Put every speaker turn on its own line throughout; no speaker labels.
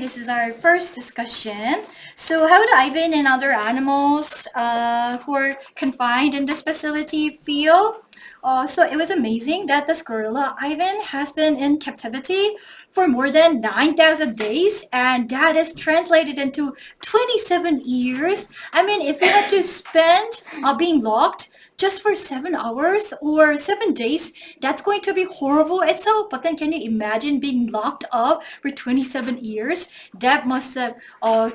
this is our first discussion. So how would Ivan and other animals who are confined in this facility feel? So it was amazing that this gorilla, Ivan, has been in captivity for more than 9,000 days, and that is translated into 27 years. I mean, if you had to spend being locked just for 7 hours or 7 days, that's going to be horrible itself. But then can you imagine being locked up for 27 years? That must have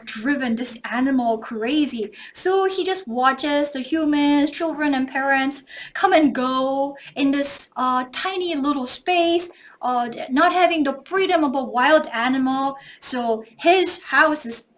driven this animal crazy. So he just watches the humans, children, and parents come and go in this tiny little space, not having the freedom of a wild animal. So his house is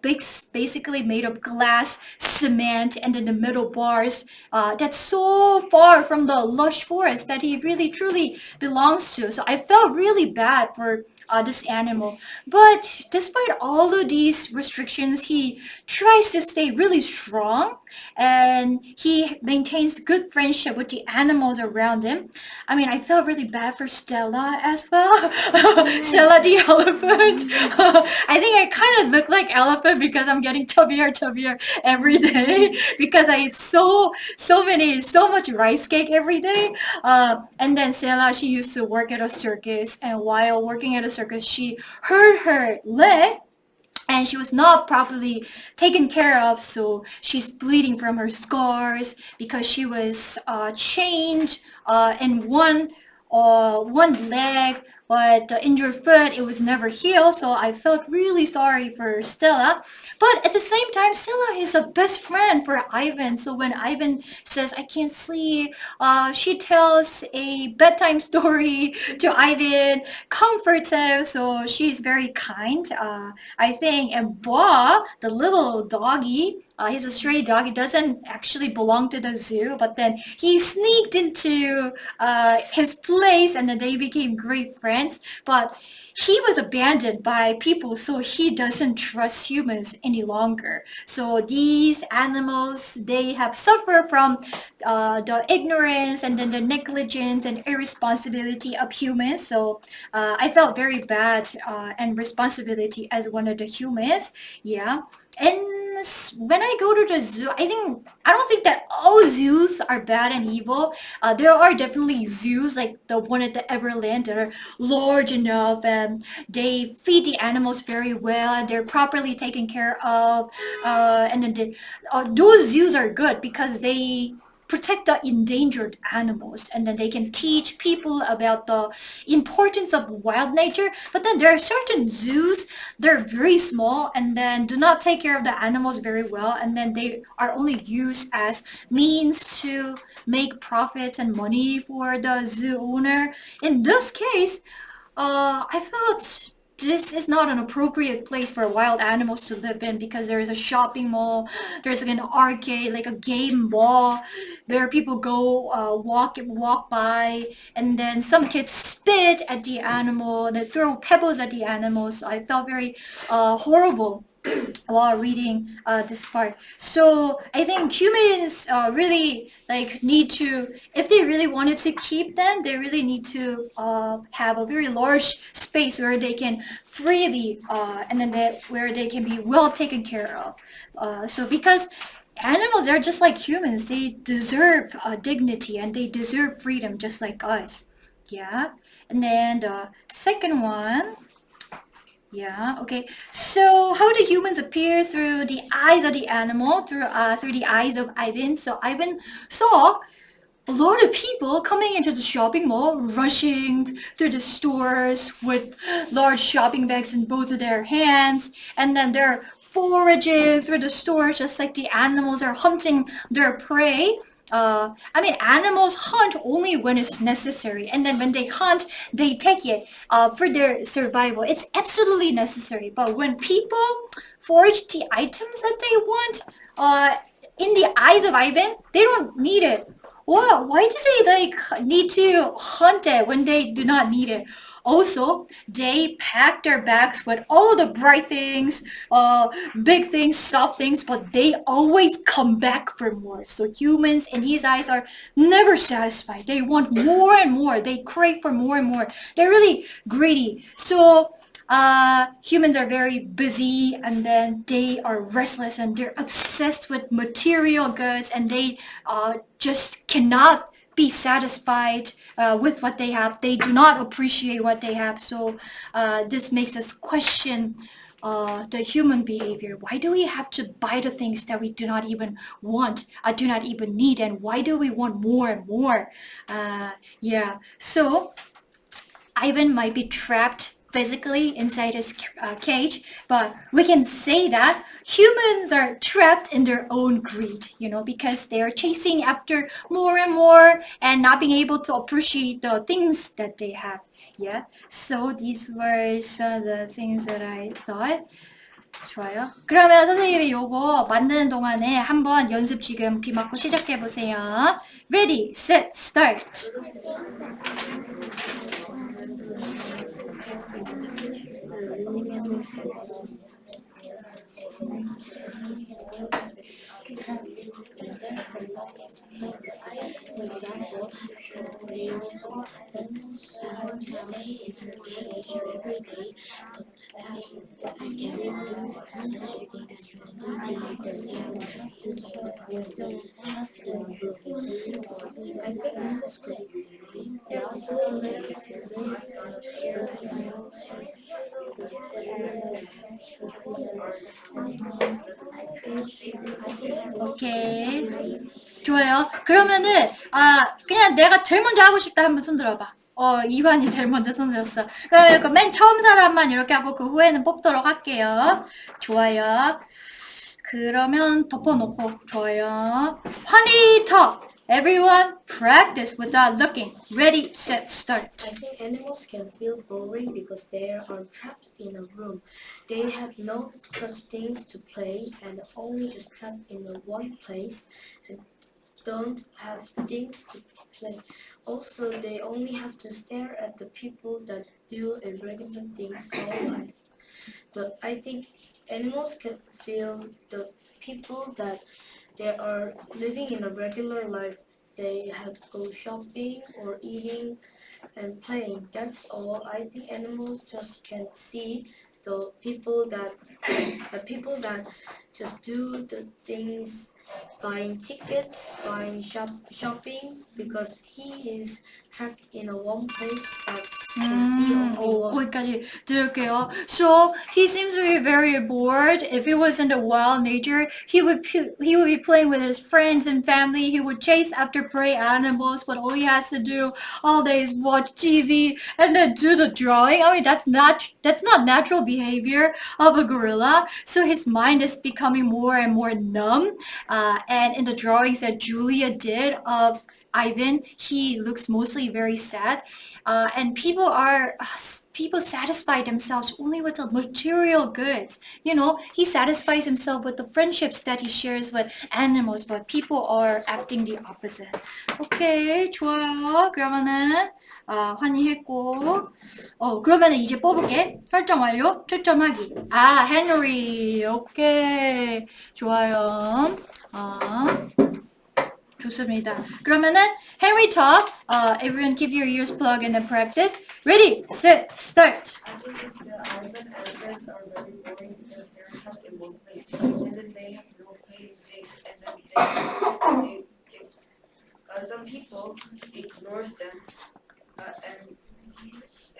basically made of glass, cement, and in the middle bars. That's so far from the lush forest that he really truly belongs to. So I felt really bad for this animal. But despite all of these restrictions, he tries to stay really strong, and he maintains good friendship with the animals around him. I mean, I felt really bad for Stella as well. Stella the elephant. I think I kind of look like elephant because I'm getting chubbier every day because I eat so much rice cake every day. And then Stella, she used to work at a circus, and while working at a circus, she hurt her leg and she was not properly taken care of, so she's bleeding from her scars because she was chained in one leg, but the injured foot, it was never healed. So I felt really sorry for Stella, but at the same time, Stella is a best friend for Ivan. So when Ivan says I can't sleep, she tells a bedtime story to Ivan, comforts him. So she's very kind, I think. And Boa, the little doggy, he's a stray dog. He doesn't actually belong to the zoo, but then he sneaked into his place, and then they became great friends. But he was abandoned by people, so he doesn't trust humans any longer. So these animals, they have suffered from the ignorance and then the negligence and irresponsibility of humans. So I felt very bad and responsibility as one of the humans. Yeah. And when I go to the zoo, I don't think that all zoos are bad and evil. There are definitely zoos like the one at the Everland that are large enough, and they feed the animals very well, and they're properly taken care of. And then those zoos are good because they protect the endangered animals, and then they can teach people about the importance of wild nature. But then there are certain zoos, they're very small and then do not take care of the animals very well, and then they are only used as means to make profits and money for the zoo owner. In this case, I felt this is not an appropriate place for wild animals to live in, because there is a shopping mall, there's like an arcade, like a game mall where people go walk by, and then some kids spit at the animal, they throw pebbles at the animals. So I felt very horrible while reading this part. So I think humans really need to, if they really wanted to keep them, they really need to have a very large space where they can freely and then where they can be well taken care of. So because animals are just like humans, they deserve dignity and they deserve freedom just like us. Yeah. And then the second one. Yeah, okay. So how do humans appear through the eyes of the animal, through the eyes of Ivan? So Ivan saw a lot of people coming into the shopping mall, rushing through the stores with large shopping bags in both of their hands, and then they're foraging through the stores just like the animals are hunting their prey. Animals hunt only when it's necessary, and then when they hunt, they take it for their survival. It's absolutely necessary. But when people forage the items that they want, in the eyes of Ivan, they don't need it. Why do they need to hunt it when they do not need it? Also, they pack their bags with all of the bright things, big things, soft things, but they always come back for more. So humans in his eyes are never satisfied. They want more and more. They crave for more and more. They're really greedy. So humans are very busy, and then they are restless and they're obsessed with material goods, and they just cannot be satisfied with what they have. They do not appreciate what they have. So this makes us question the human behavior. Why do we have to buy the things that we do not even want, do not even need, and why do we want more and more? Yeah, so Ivan might be trapped physically inside his cage, but we can say that humans are trapped in their own greed, because they are chasing after more and more and not being able to appreciate the things that they have. Yeah, so these were some of the things that I thought. 좋아요. 그러면 선생님이 요거 만드는 동안에 한번 연습 지금 귀 막고 시작해 보세요. Ready, set, start. 오케이. 좋아요. 그러면은 그냥 내가 제일 먼저 하고 싶다 한번 손 들어봐. 이완이 제일 먼저 손 들었어. 그러면 그맨 처음 사람만 이렇게 하고 그 후에는 뽑도록 할게요. 좋아요. 그러면 덮어놓고 좋아요. 환희 talk. Everyone practice without looking. Ready, set, start.
I think animals can feel boring because they are trapped in a room. They have no such things to play and only just trapped in one place and don't have things to play. Also, they only have to stare at the people that do irregular things all life. I think animals can feel the people that they are living in a regular life. They have to go shopping or eating and playing. That's all. I think animals just can see the people that just do the things, buying tickets, buying shopping, because he is trapped in a one place that can see only one.
거기까지 들을게요. So he seems to be very bored. If he was in the wild nature, he would be playing with his friends and family. He would chase after prey animals, but all he has to do all day is watch TV and then do the drawing. I mean, that's not natural behavior of a gorilla. So his mind is becoming more and more numb. And in the drawings that Julia did of Ivan, he looks mostly very sad. And people satisfy themselves only with the material goods. He satisfies himself with the friendships that he shares with animals, but people are acting the opposite. 오케이, 좋아요. 그러면은 환희했고, 그러면은 이제 뽑을게. 설정 완료, 초점하기. 헨리. 오케이, 좋아요. 좋습니다. 그러면은 Henry talk. Everyone keep your ears plugged in and practice. Ready, set, start.
I think the Ivan elephants are very boring because they're trapped in one place, and then they have no place things, and then some people ignores them,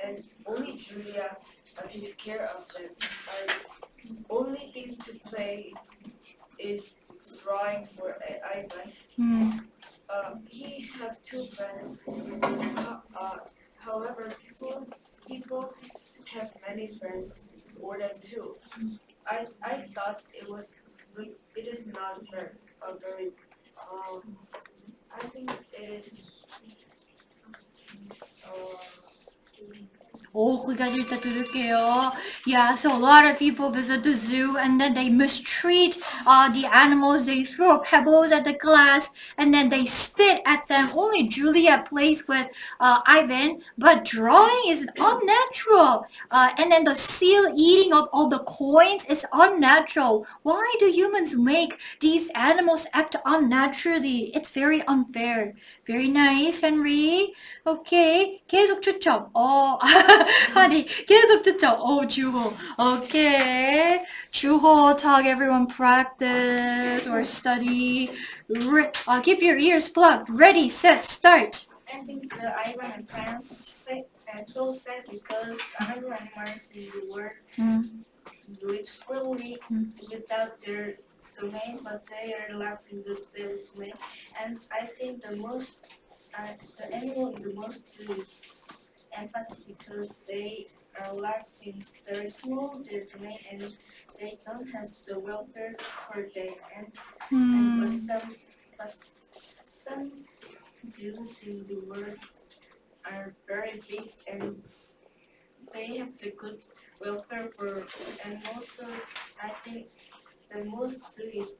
and only Julia takes care of them. Only thing to play is drawing for Ivan. He have two friends. However, people have many friends, more than two. I thought it is not very. I think it is.
거기까지 일단 들을게요. Yeah, so a lot of people visit the zoo and then they mistreat the animals. They throw pebbles at the glass and then they spit at them. Only Julia plays with Ivan, but drawing is unnatural. And then the seal eating up all the coins is unnatural. Why do humans make these animals act unnaturally? It's very unfair. Very nice, Henry. Okay, 계속 추첨. 하니 계속 추천. 주호. Okay. 주호 talk. Everyone practice or study. Keep your ears plugged. Ready, set, start.
I think the Ivan and parents so sad because another animals in the world live freely without their domain, but they are locked in their domain. And I think the animal in the most is empathy because they are locked since they're small, their domain, and they don't have the welfare for their and but some zoos in the world are very big and they have the good welfare for animals. So I think the most zoo is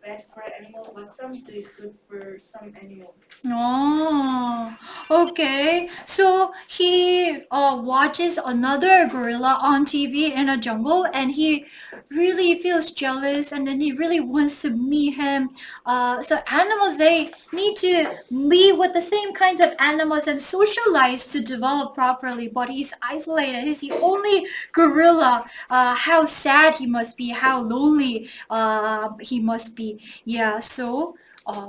bad for animals, but some zoo is good for some animals.
Oh, okay. So he watches another gorilla on TV in a jungle, and he really feels jealous, and then he really wants to meet him. So animals, they need to live with the same kinds of animals and socialize to develop properly. But he's isolated. He's the only gorilla. How sad he must be. How lonely he must be. Yeah. So.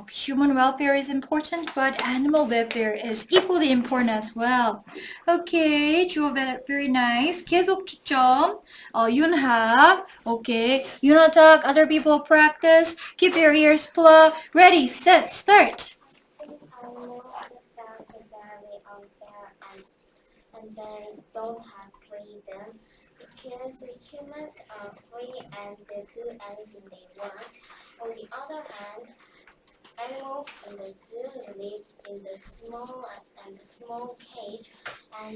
Human welfare is important, but animal welfare is equally important as well. Okay, 주어 very nice. 계속 추첨. 윤하. Okay, Yuna talk. Other people practice. Keep your ears plugged. Ready, set, start.
Animals felt very unfair and they don't have freedom because humans are free and they do anything they want. On the other hand, animals in the zoo live in the small cage and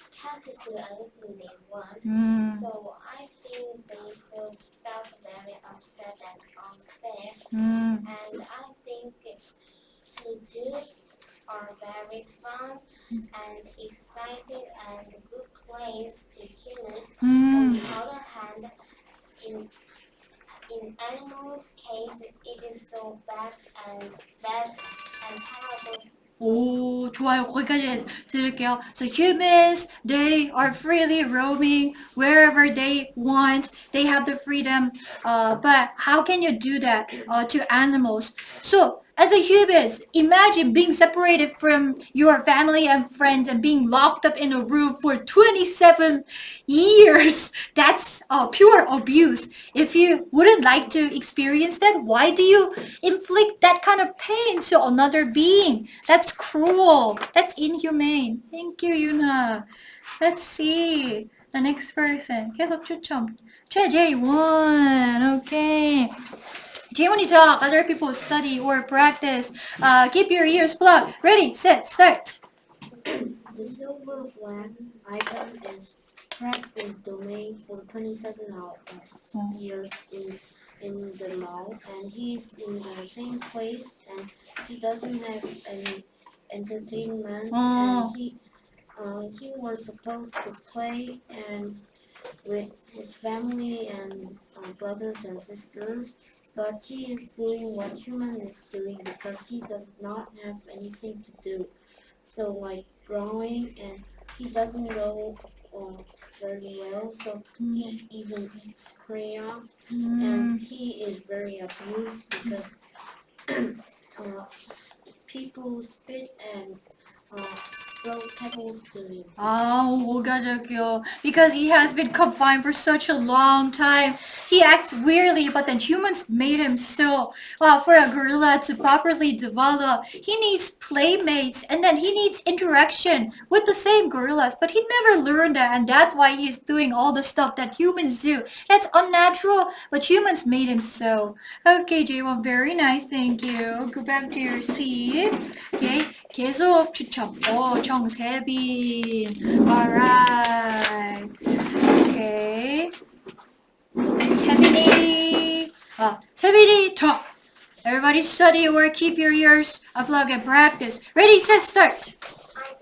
can't do anything they want. So I think they felt very upset and unfair. And I think the zoos are very fun and exciting and a good place to humans. On the other hand, in animals' case, it is so bad and terrible.
오, 좋아요. 거기까지 들을게요. So humans, they are freely roaming wherever they want. They have the freedom. But how can you do that to animals? So as a human, imagine being separated from your family and friends and being locked up in a room for 27 years. That's pure abuse. If you wouldn't like to experience that, why do you inflict that kind of pain to another being? That's cruel. That's inhumane. Thank you, Yuna. Let's see. The next person. 계속 추첨. 최재원. Okay. When you talk, other people study or practice. Keep your ears plugged. Ready, set, start.
The silver flag icon is trapped in domain for 27 years in the mall, and he's in the same place, and he doesn't have any entertainment, and he was supposed to play and with his family and brothers and sisters, but he is doing what human is doing because he does not have anything to do. So like drawing, and he doesn't know very well, so he even eats crayons, and he is very abused because people spit and throw pebbles to him.
Because he has been confined for such a long time. He acts weirdly, but then humans made him so. For a gorilla to properly develop, he needs playmates, and then he needs interaction with the same gorillas, but he never learned that, and that's why he's doing all the stuff that humans do. That's unnatural, but humans made him so. Okay, J1, very nice, thank you. Go back to your seat. Okay, 계속 추첨. 정세빈. Alright. Okay. 세빈이 talk. Everybody study or keep your ears plugged and practice. Ready, set, start.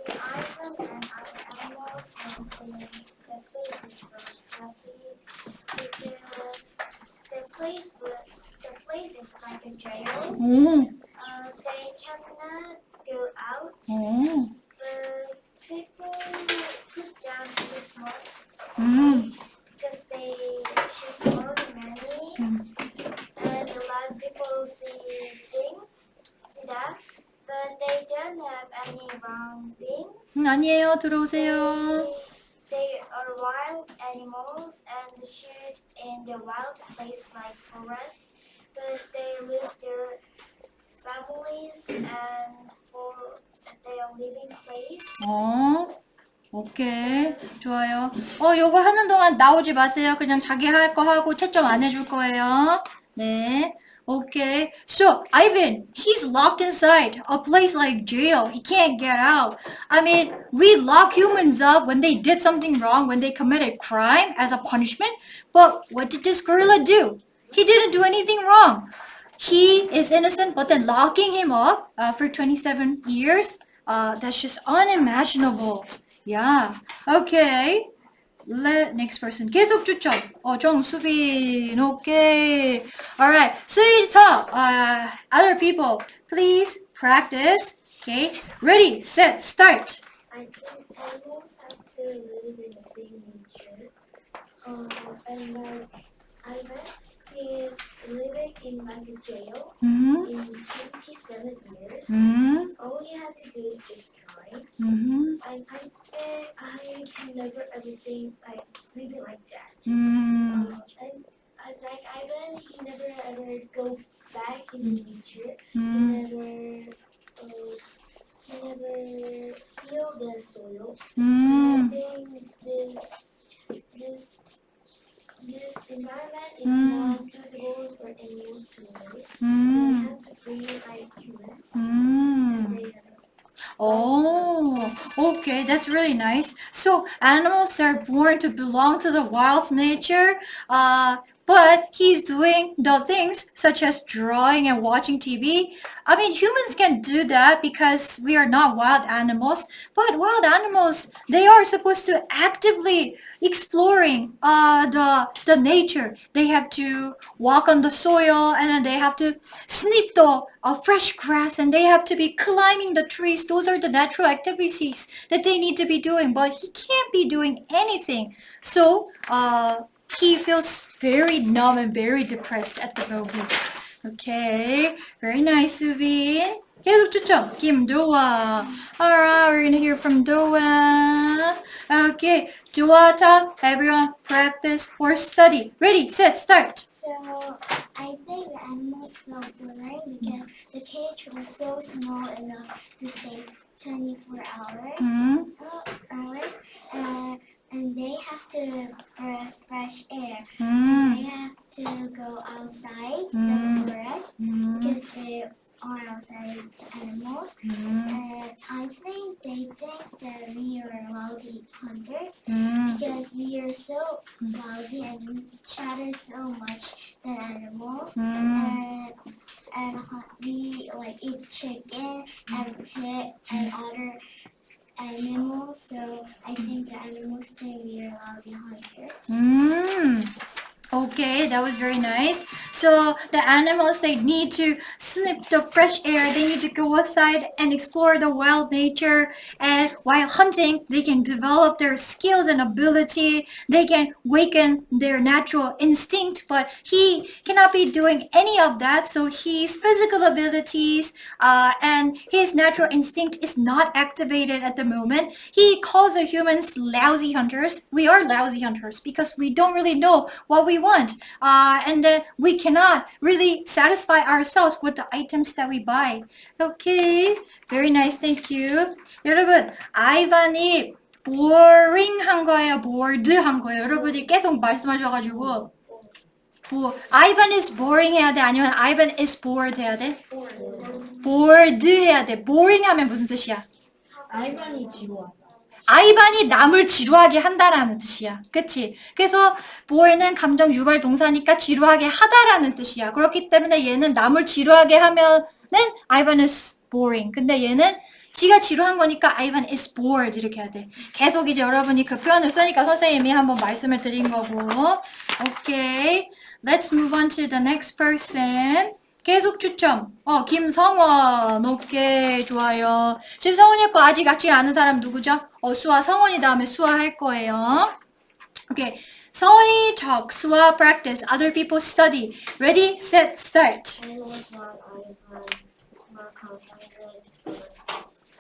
The island and other animals want the places for study because the place is like a jail. They cannot go out. The people put down
아니에요. 들어오세요.
They are wild animals and shoot in the wild place like forests, but they lose their families and for their living place.
오케이. 좋아요. 요거 하는 동안 나오지 마세요. 그냥 자기 할 거 하고 채점 안 해줄 거예요. 네. Okay. So, Ivan, he's locked inside a place like jail. He can't get out. I mean, we lock humans up when they did something wrong, when they committed crime as a punishment. But what did this gorilla do? He didn't do anything wrong. He is innocent, but then locking him up for 27 years, that's just unimaginable. Yeah. Okay. Next person. 계속 추첨. 정수빈. Okay. Alright. Sita. Other people, please practice. Okay. Ready, set, start.
I think animals have to live in a big nature. And like Ivan, he is living in like a jail
Mm-hmm.
in 27 years.
Mm-hmm.
All you have to do is just try.
Mm-hmm.
And I think I can never ever think like living like that.
Mm-hmm.
And like Ivan, he never ever go back in nature.
Mm-hmm.
He never feel the soil.
Mm-hmm.
I think this environment is not suitable for animals to live. They have to breathe like humans. They have
Oh, okay, that's really nice. So animals are born to belong to the wild nature, but he's doing the things such as drawing and watching TV. I mean, humans can do that because we are not wild animals, but wild animals, they are supposed to actively exploring the nature. They have to walk on the soil and then they have to sniff the fresh grass and they have to be climbing the trees. Those are the natural activities that they need to be doing, but he can't be doing anything. So he feels very numb and very depressed at the moment. Okay, very nice, Suvin. 계속 추첨, 김도아. Alright, we're gonna hear from Doa. Okay, Doa, talk, everyone, practice or study. Ready, set, start.
So I think the animals felt boring because the cage was so small enough to stay 24 hours. And they have to breathe fresh air. And they have to go outside the forest because they are outside animals. And I think they think that we are lousy hunters because we are so lousy and we chatter so much than animals. And we like eat chicken and pig and other animals, so I think the animals think we are lousy hunters.
Okay, that was very nice. So the animals, they need to sniff the fresh air. They need to go outside and explore the wild nature. And while hunting, they can develop their skills and ability. They can waken their natural instinct. But he cannot be doing any of that. So his physical abilities and his natural instinct is not activated at the moment. He calls the humans lousy hunters. We are lousy hunters because we don't really know what we want, and then we cannot really satisfy ourselves with the items that we buy. Okay, very nice, thank you. 여러분, 아이반이 boring한 거예요, bored한 거예요? 여러분이 계속 말씀하셔가지고 Ivan is boring 해야 돼? 아니면 Ivan is bored 해야 돼? bored 해야 돼. boring 하면 무슨 뜻이야?
아이반이 지루하다.
아이반이 남을 지루하게 한다라는 뜻이야. 그치? 그래서 bore는 감정 유발 동사니까 지루하게 하다라는 뜻이야. 그렇기 때문에 얘는 남을 지루하게 하면은 Ivan is boring. 근데 얘는 지가 지루한 거니까 Ivan is bored 이렇게 해야 돼. 계속 이제 여러분이 그 표현을 쓰니까 선생님이 한번 말씀을 드린 거고. 오케이. Let's move on to the next person. 계속 추첨. 김성원. 오케이, 좋아요. 지금 성원이 거 아직 같이 아는 사람 누구죠? 수아, 성원이 다음에 수아 할 거예요. 오케이. 성원이 talk, 수아 practice, other people study. Ready, set, start.
I was while Ivan were constantly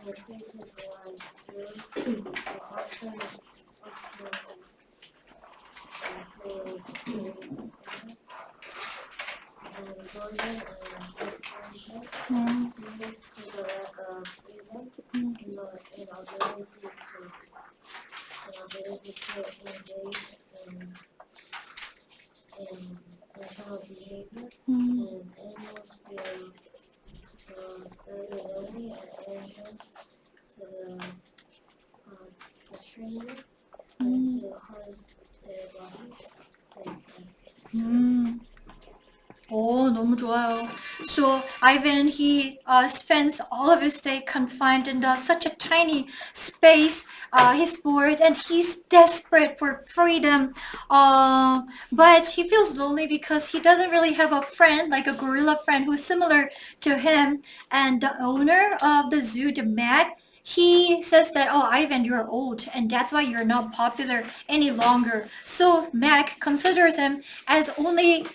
the species like zoos are often and burden and frustration linked to the lack of freedom and ability to engage in internal behavior, and animals feel very lonely and anxious to the training and to harness their bodies.
오, 너무 좋아요. So Ivan, he spends all of his day confined in such a tiny space. He's bored and he's desperate for freedom. But he feels lonely because he doesn't really have a friend, like a gorilla friend who's similar to him. And the owner of the zoo, the Mac, he says that, oh, Ivan, you're old, and that's why you're not popular any longer. So Mac considers him as only,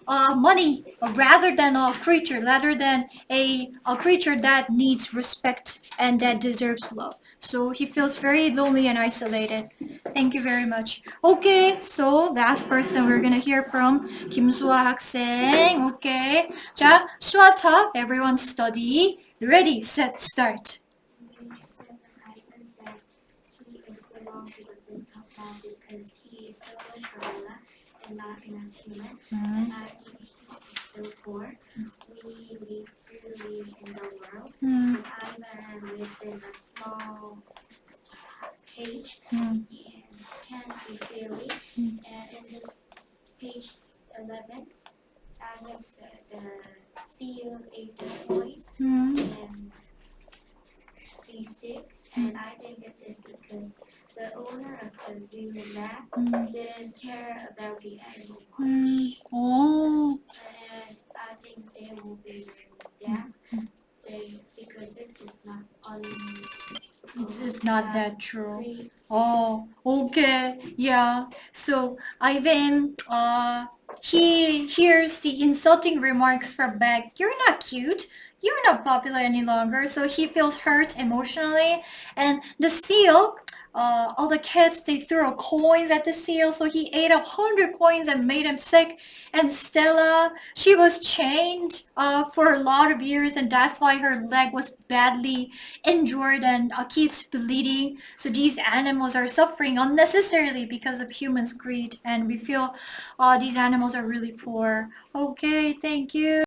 money, rather than a creature, rather than a creature that needs respect and that deserves love. So he feels very lonely and isolated. Thank you very much. Okay, so last person we're gonna hear from 김수아 학생. Okay. 자, 수아 talk. Everyone study. Ready, set, start.
Page 7, Ivan said he is belong to the group top man because he is still a gorilla and not a human. And I think he is still poor. We live freely in the world. And Ivan lives in a small cage and can't be freely. And in this page 11, Ivan said the seal ate the toy and be sick, and I think it is because the owner of the zoo lab didn't care about the animal much.
Oh.
And I think they will be dead because it is not on.
It's not that true.
Free.
Oh, okay. Yeah. So Ivan, he hears the insulting remarks from Beck. You're not cute. You're not popular any longer. So he feels hurt emotionally. And the seal, all the kids, they threw coins at the seal. So he ate up 100 coins and made him sick. And Stella, she was chained for a lot of years. And that's why her leg was badly injured and keeps bleeding. So these animals are suffering unnecessarily because of humans' greed. And we feel these animals are really poor. Okay, thank you.